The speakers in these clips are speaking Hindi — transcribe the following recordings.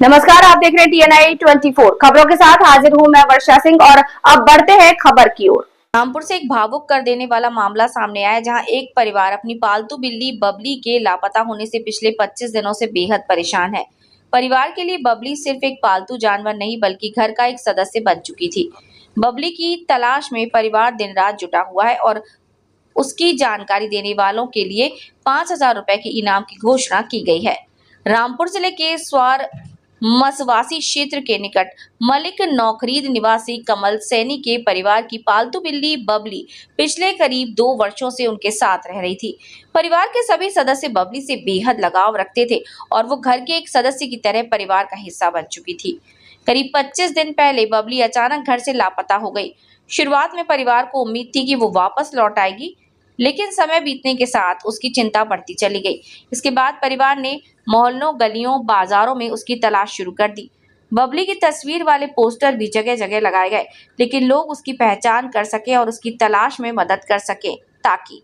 नमस्कार, आप देख रहे हैं TNI 24 खबरों के साथ हाजिर हूं मैं वर्षा सिंह। और अब बढ़ते हैं खबर की ओर। रामपुर से एक भावुक कर देने वाला मामला सामने आया, जहां एक परिवार अपनी पालतू बिल्ली बबली के लापता होने से पिछले 25 दिनों से बेहद परेशान है। परिवार के लिए बबली सिर्फ एक पालतू जानवर नहीं बल्कि घर का एक सदस्य बन चुकी थी। बबली की तलाश में परिवार दिन रात जुटा हुआ है और उसकी जानकारी देने वालों के लिए 5,000 रुपए के इनाम की घोषणा की गई है। रामपुर जिले के स्वार मसवासी क्षेत्र के निकट मलिक नौखरीद निवासी कमल सैनी के परिवार की पालतू बिल्ली बबली पिछले करीब 2 वर्षों से उनके साथ रह रही थी। परिवार के सभी सदस्य बबली से बेहद लगाव रखते थे और वो घर के एक सदस्य की तरह परिवार का हिस्सा बन चुकी थी। करीब 25 दिन पहले बबली अचानक घर से लापता हो गई। शुरुआत में परिवार को उम्मीद थी कि वो वापस लौट आएगी, लेकिन समय बीतने के साथ उसकी चिंता बढ़ती चली गई। इसके बाद परिवार ने मोहल्लों, गलियों, बाजारों में उसकी तलाश शुरू कर दी। बबली की तस्वीर वाले पोस्टर भी जगह जगह लगाए गए, लेकिन लोग उसकी पहचान कर सके और उसकी तलाश में मदद कर सके। ताकि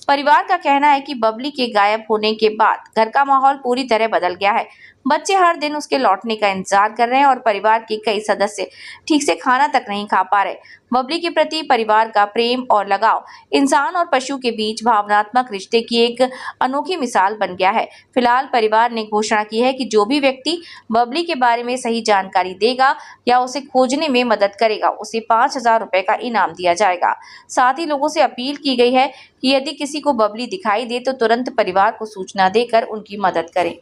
परिवार का कहना है कि बबली के गायब होने के बाद घर का माहौल पूरी तरह बदल गया है। बच्चे हर दिन उसके लौटने का इंतजार कर रहे हैं और परिवार के कई सदस्य ठीक से खाना तक नहीं खा पा रहे। बबली के प्रति परिवार का प्रेम और लगाव इंसान और पशु के बीच भावनात्मक रिश्ते की एक अनोखी मिसाल बन गया है। फिलहाल परिवार ने घोषणा की है कि जो भी व्यक्ति बबली के बारे में सही जानकारी देगा या उसे खोजने में मदद करेगा, उसे 5,000 रुपए का इनाम दिया जाएगा। साथ ही लोगों से अपील की गई है कि यदि किसी को बबली दिखाई दे तो तुरंत परिवार को सूचना देकर उनकी मदद करें।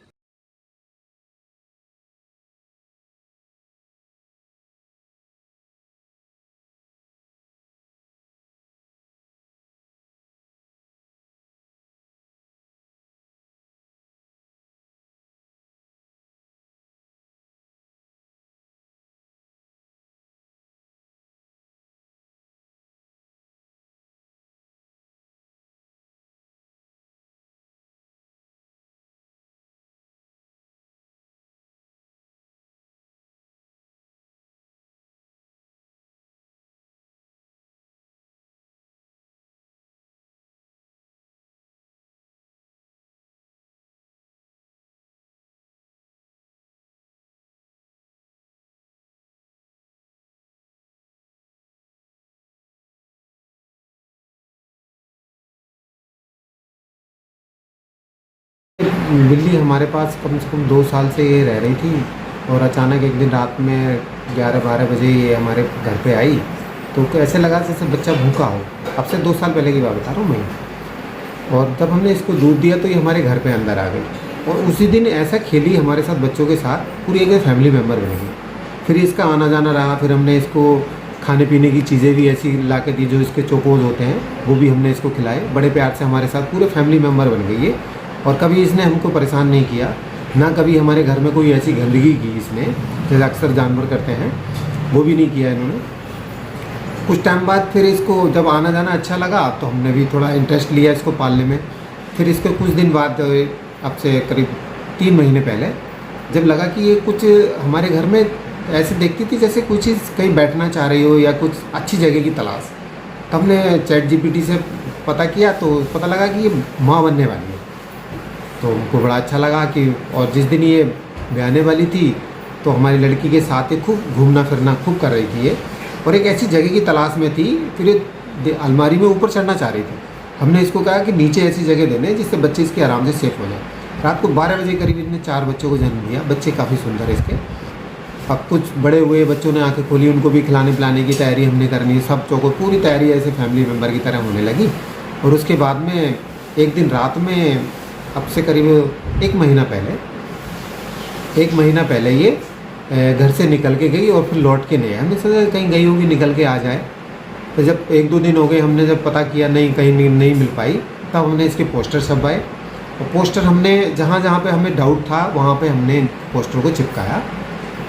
बिल्ली हमारे पास कम से कम 2 साल से ये रह रही थी और अचानक एक दिन रात में 11-12 बजे ये हमारे घर पे आई। तो ऐसे लगा जैसे बच्चा भूखा हो। अब से 2 साल पहले की बात बता रहा हूँ मैं। और जब हमने इसको दूध दिया तो ये हमारे घर पे अंदर आ गई और उसी दिन ऐसा खेली हमारे साथ, बच्चों के साथ, पूरी एक फैमिली मेम्बर बन गई। फिर इसका आना जाना रहा। फिर हमने इसको खाने पीने की चीज़ें भी ऐसी ला के दी, जो इसके चोकोज होते हैं वो भी हमने इसको खिलाए। बड़े प्यार से हमारे साथ पूरे फैमिली मेम्बर बन गई है और कभी इसने हमको परेशान नहीं किया, ना कभी हमारे घर में कोई ऐसी गंदगी की इसने, जैसे अक्सर जानवर करते हैं, वो भी नहीं किया इन्होंने। कुछ टाइम बाद फिर इसको जब आना जाना अच्छा लगा तो हमने भी थोड़ा इंटरेस्ट लिया इसको पालने में। फिर इसको कुछ दिन बाद, अब से करीब 3 महीने पहले, जब लगा कि ये कुछ हमारे घर में ऐसे देखती थी जैसे कुछ चीज़ कहीं बैठना चाह रही हो या कुछ अच्छी जगह की तलाश, तो हमने ChatGPT से पता किया तो पता लगा कि ये माँ बनने वाली है। तो हमको बड़ा अच्छा लगा कि, और जिस दिन ये ब्याने वाली थी तो हमारी लड़की के साथ ही खूब घूमना फिरना खूब कर रही थी ये, और एक ऐसी जगह की तलाश में थी। फिर ये अलमारी में ऊपर चढ़ना चाह रही थी। हमने इसको कहा कि नीचे ऐसी जगह देने जिससे बच्चे इसके आराम से सेफ हो जाए। रात को 12 बजे करीब इसने 4 बच्चों को जन्म दिया। बच्चे काफ़ी सुंदर है इसके। अब कुछ बड़े हुए बच्चों ने आंखें खोली, उनको भी खिलाने पिलाने की तैयारी हमने करनी, सब चौको पूरी तैयारी ऐसे फैमिली मेम्बर की तरह होने लगी। और उसके बाद में एक दिन रात में, अब से करीब 1 महीना पहले ये घर से निकल के गई और फिर लौट के नहीं आई। हमने सोचा कहीं गई होगी, निकल के आ जाए। तो जब 1-2 दिन हो गए, हमने जब पता किया नहीं, कहीं नहीं मिल पाई, तब हमने इसके पोस्टर छपवाए। और पोस्टर हमने जहाँ जहाँ पे हमें डाउट था वहाँ पे हमने पोस्टर को चिपकाया।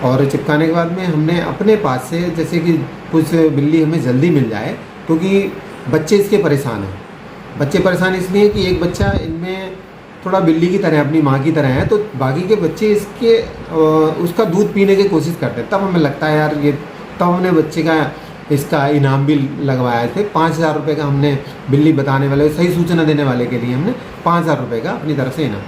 और चिपकाने के बाद में हमने अपने पास से, जैसे कि कुछ बिल्ली हमें जल्दी मिल जाए, क्योंकि बच्चे इसके परेशान हैं। बच्चे परेशान इसलिए कि एक बच्चा इनमें थोड़ा बिल्ली की तरह, अपनी माँ की तरह है, तो बाकी के बच्चे इसके उसका दूध पीने की कोशिश करते हैं। तब हमें लगता है यार ये, तब हमने बच्चे का इसका इनाम भी लगवाए थे। 5,000 रुपये का हमने बिल्ली बताने वाले, सही सूचना देने वाले के लिए हमने 5,000 रुपये का अपनी तरफ से इनाम